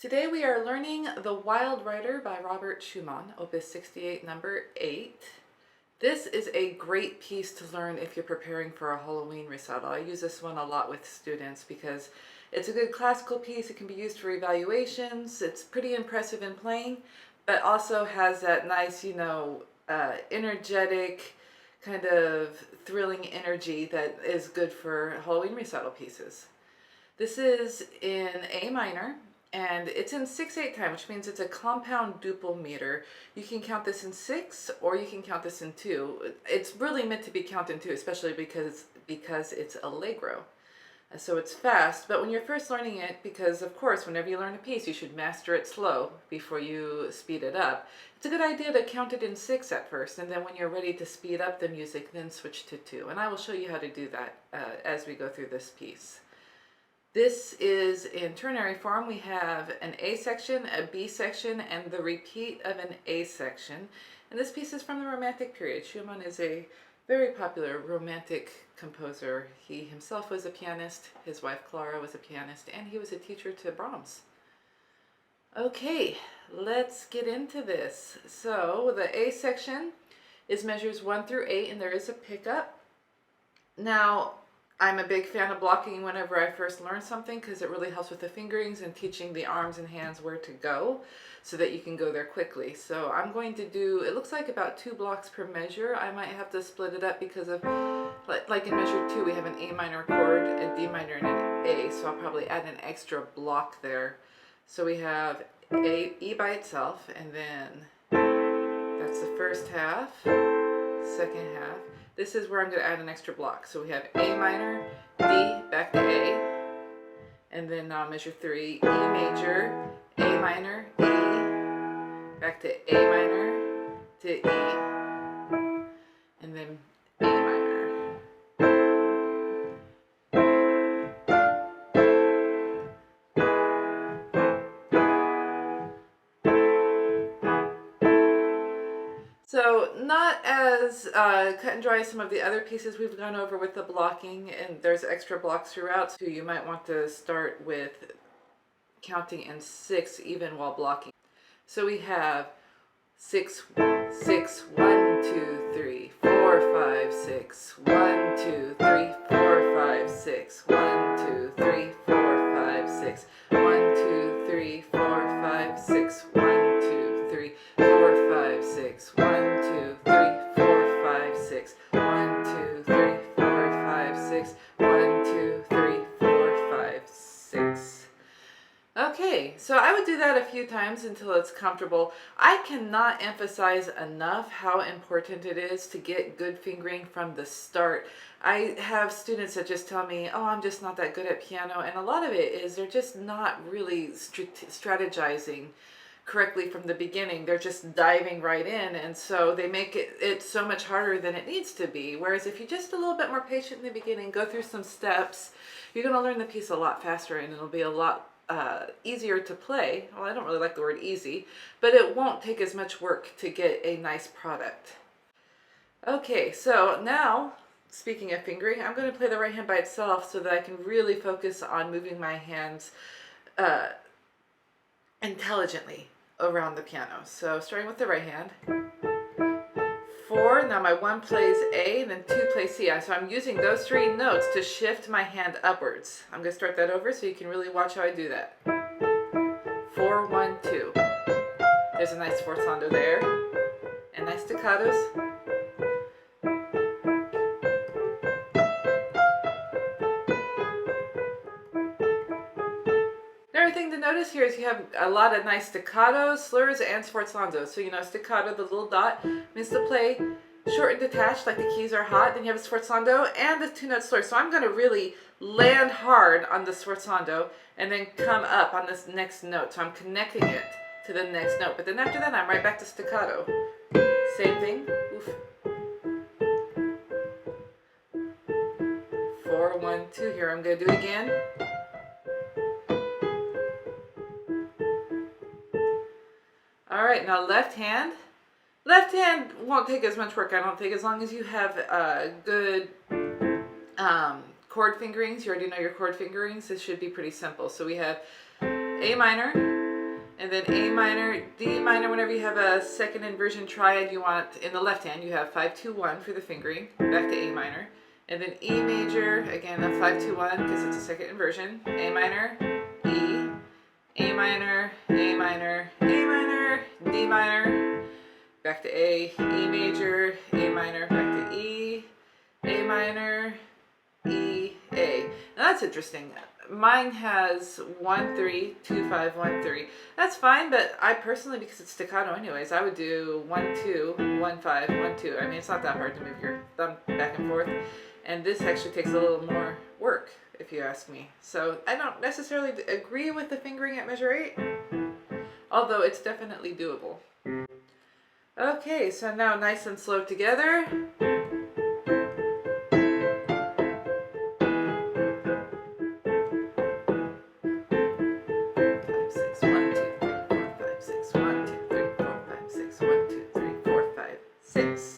Today we are learning The Wild Rider by Robert Schumann, Opus 68, number 8. This is a great piece to learn if you're preparing for a Halloween recital. I use this one a lot with students because it's a good classical piece. It can be used for evaluations. It's pretty impressive in playing, but also has that nice, energetic, kind of thrilling energy that is good for Halloween recital pieces. This is in A minor, and it's in 6/8 time, which means it's a compound duple meter. You can count this in 6 or you can count this in 2. It's really meant to be counted in 2, especially because it's allegro. So it's fast, but when you're first learning it, because of course whenever you learn a piece you should master it slow before you speed it up, it's a good idea to count it in 6 at first, and then when you're ready to speed up the music, then switch to 2. And I will show you how to do that as we go through this piece. This is in ternary form. We have an A section, a B section, and the repeat of an A section. And this piece is from the Romantic period. Schumann is a very popular Romantic composer. He himself was a pianist, his wife Clara was a pianist, and he was a teacher to Brahms. Okay, let's get into this. So the A section is measures 1 through 8, and there is a pickup. Now, I'm a big fan of blocking whenever I first learn something because it really helps with the fingerings and teaching the arms and hands where to go so that you can go there quickly. So I'm going to do, it looks like about 2 blocks per measure. I might have to split it up because of, like in measure 2 we have an A minor chord, a D minor, and an A, so I'll probably add an extra block there. So we have E by itself, and then that's the first half, second half. This is where I'm going to add an extra block. So we have A minor, D, back to A, and then now measure 3, E major, A minor, E, back to A minor, to E, and then A minor. So not as cut and dry as some of the other pieces we've gone over with the blocking, and there's extra blocks throughout, so you might want to start with counting in 6 even while blocking. So we have 6, 6, 1, 2, 3, 4, 5, 6, 1, 2, 3, 4, 5, 6, 1, 2, 3, 4, 5, 6, 1, 2, 3, 4, 5, 6, 1, 2, 3, 4, 5, 6, 1, 2, 3, 4, 5, 6, 1, 2, 3, 4, 5, 6, 1, 2, 3, 4, 5, 6. Okay, so I would do that a few times until it's comfortable. I cannot emphasize enough how important it is to get good fingering from the start. I have students that just tell me, oh, I'm just not that good at piano, and a lot of it is they're just not really strategizing correctly from the beginning. They're just diving right in, and so they make it so much harder than it needs to be. Whereas if you're just a little bit more patient in the beginning, go through some steps, you're going to learn the piece a lot faster, and it'll be a lot easier to play. Well, I don't really like the word easy, but it won't take as much work to get a nice product. Okay, so now, speaking of fingering, I'm going to play the right hand by itself so that I can really focus on moving my hands intelligently around the piano. So starting with the right hand. 4, now my 1 plays A, and then 2 plays C. So I'm using those 3 notes to shift my hand upwards. I'm going to start that over so you can really watch how I do that. 4, 1, 2. There's a nice forzando there, and nice staccatos. Another thing to notice here is you have a lot of nice staccatos, slurs, and sforzandos. So staccato, the little dot, means to play short and detached, like the keys are hot. Then you have a sforzando and the 2-note slur. So I'm going to really land hard on the sforzando and then come up on this next note. So I'm connecting it to the next note. But then after that, I'm right back to staccato. Same thing. Oof. 4, 1, 2. Here I'm going to do it again. All right, now left hand. Left hand won't take as much work, I don't think, as long as you have good chord fingerings. You already know your chord fingerings. This should be pretty simple. So we have A minor, and then A minor, D minor. Whenever you have a second inversion triad, you want in the left hand, you have 5-2-1 for the fingering, back to A minor. And then E major, again, a 5-2-1 because it's a second inversion. A minor, E, A minor, A minor, A minor, D minor, back to A, E major, A minor, back to E, A minor, E, A. Now that's interesting. Mine has 1-3, 2-5, 1-3. That's fine, but I personally, because it's staccato anyways, I would do 1-2, 1-5, 1-2. I mean, it's not that hard to move your thumb back and forth. And this actually takes a little more work, if you ask me. So I don't necessarily agree with the fingering at measure 8, although it's definitely doable. Okay, so now nice and slow together. 6.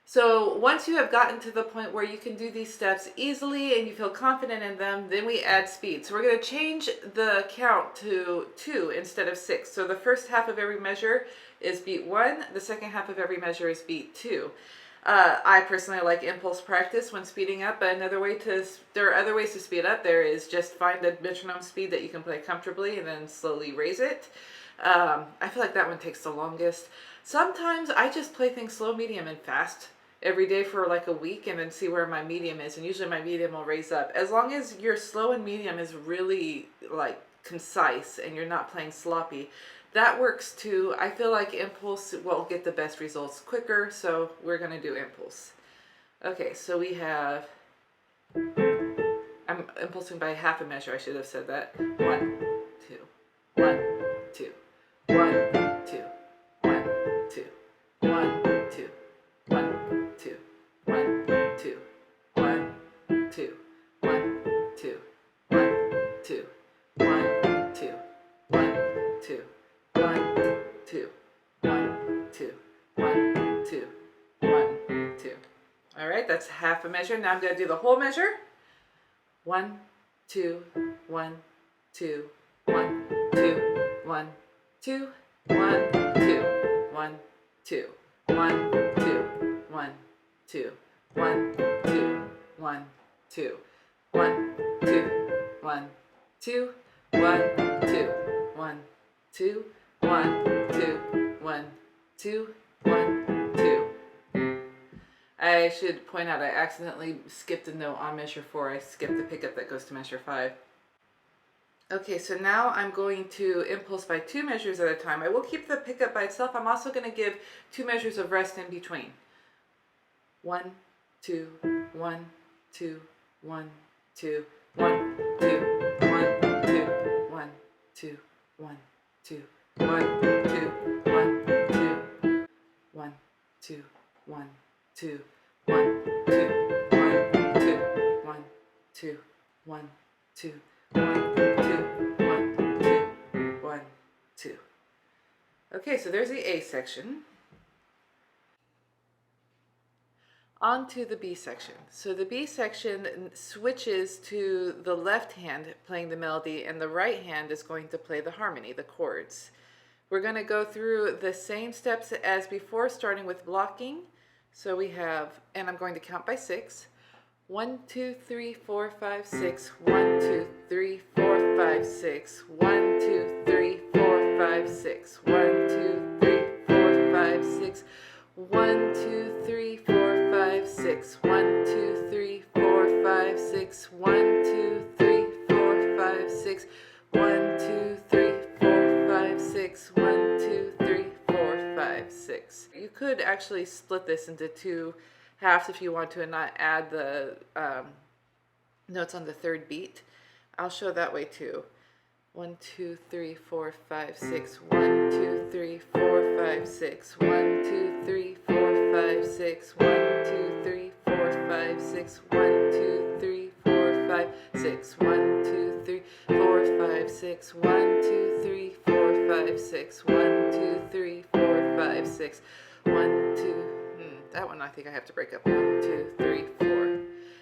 So once you have gotten to the point where you can do these steps easily and you feel confident in them, then we add speed. So we're going to change the count to 2 instead of 6. So the first half of every measure is beat 1. The second half of every measure is beat 2. I personally like impulse practice when speeding up, but there are other ways to speed up. There is just find a metronome speed that you can play comfortably and then slowly raise it. I feel like that one takes the longest. Sometimes I just play things slow, medium, and fast every day for like a week and then see where my medium is, and usually my medium will raise up. As long as your slow and medium is really like concise and you're not playing sloppy, that works too. I feel like impulse will get the best results quicker, so we're going to do impulse. Okay, so we have, I'm impulsing by half a measure, I should have said that. 1, 2, 1, 2, 1, 2, 1, 2, 1, 2, 1, 2, 1, 2, 1, 2, 1, 2, 1, 2, 1, 2, 1, 2, 1, 2, 1, 2, 1, 2, 1, 2. All right, that's half a measure. Now I'm going to do the whole measure. 1, 2, 1, 2, 1, 2, 1, 2, 1, 2, 1, 2, 1, 2, 1, 2, 1, 2, 1, 2, 1, 2, 1, 2, 1, 2, 1, 2, 1, 2, 1, 2, 1, 2. I should point out I accidentally skipped a note on measure 4. I skipped the pickup that goes to measure 5. Okay, so now I'm going to impulse by 2 measures at a time. I will keep the pickup by itself. I'm also going to give 2 measures of rest in between. 1, 2, 1, 2, 1, 2, 1, 2, 1, 2, 1, 2, 1, 2, 1, 2, 1, 2, 1, 2, 1, 2, 1, 2, 1, 2, 1, 2, 1, 2, 1, 2, 1, 2, 1, 2. Okay, so there's the A section. On to the B section. So the B section switches to the left hand playing the melody, and the right hand is going to play the harmony, the chords. We're going to go through the same steps as before, starting with blocking. So we have, and I'm going to count by 6. 1, 2, 3, 4, 5, 6. 1, 2, 3, 4, 5, 6. 1, 2, 3, 4, 5, 6. 1, 2, 3, 4, 5, 6. 1, 2, 3, 4, 5, 6. 1, 2, 3, 4, 5, 6. 1, 2, 3, 4, 5, 6. 1, 2, 3, 4, 5, 6. 1, 2, 3, 4, 5, 6. You could actually split this into 2 halves if you want to and not add the notes on the third beat. I'll show that way too. 1, 2, 3, 4, 5, 6. 1, 2, 3, 4, 5, 6. 1, 2, 3, 4, 5, 6. 1, 2, 3, 4, 5, 6. 1, 2, 3, 4, 5, 6. 1, 2, 3, 4, 5, 6. 1, 2, 3, 4, 5, 6. 1, 2, 3, 4, 5, 6. 1, 2, that one I think I have to break up. 1, 2, 3, 4.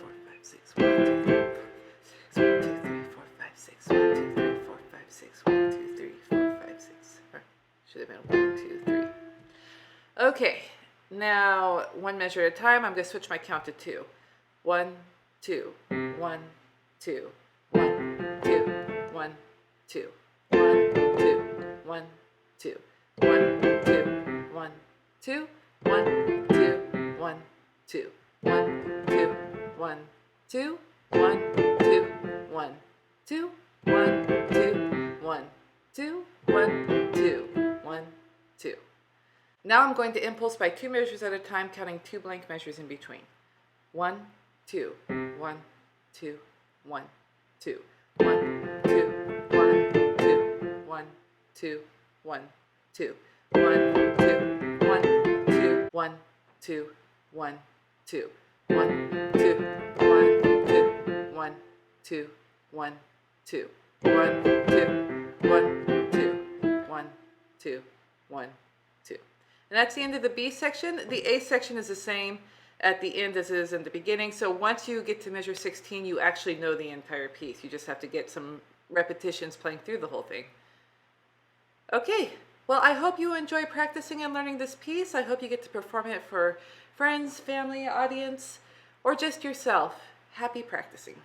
4, 5, 6. 1, 2, 3, 4, 5, 6. 1, 2, 3, 4, 5, 6. 1, 2, 3, 4, 5, 6. 1, 2, 3, 4, 5, 6. Or should have been 1, 2, 3. Okay, now one measure at a time. I'm going to switch my count to 2. 1, 2, 1, 2, 1, 2, 1, 2, 1, 2, 1, 2, 1, 2, 1, 2, 1, 2, 1, 2, 1, 2, 1, 2, 1, 2, 1, 2, 1, 2, 1, 2, 1, 2, 1, 2. Now I'm going to impulse by 2 measures at a time, counting 2 blank measures in between. 1, 2, 1, 2, 1, 2, 1, 2, 1, 2, 1, 2, 1, 2, 1, 2, 1, 2, 1, 2, 1, 2, 1, 2, 1, 2, 1, 2, 1, 2, 1, 2, 1, 2, 1, 2, 1, 2. And that's the end of the B section. The A section is the same at the end as it is in the beginning. So once you get to measure 16, you actually know the entire piece. You just have to get some repetitions playing through the whole thing. Okay, well, I hope you enjoy practicing and learning this piece. I hope you get to perform it for friends, family, audience, or just yourself. Happy practicing.